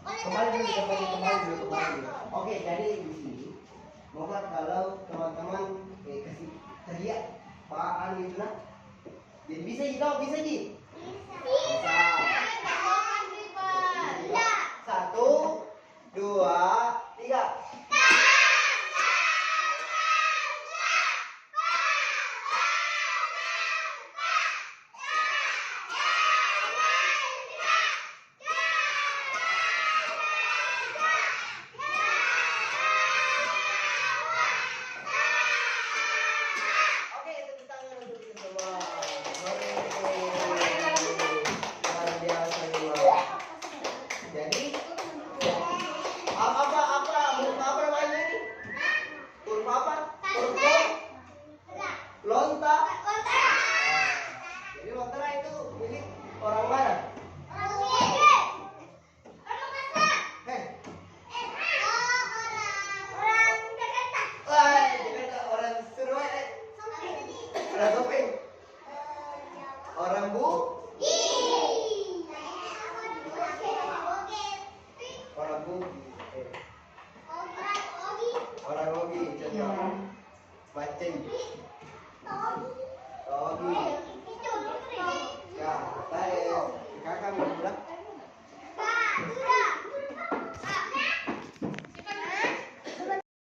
Kembali dulu kita bagi kembali dulu. Oke, jadi di sini mohon kalau teman-teman kasih teriak Pak gitu lah. Jadi bisa gitu, bisa gitu. Bisa. Satu, dua, tiga. Lonta. Jadi lontara itu milik orang mana? Orang Surabaya. Orang Topeng. Orang Orang Bugis.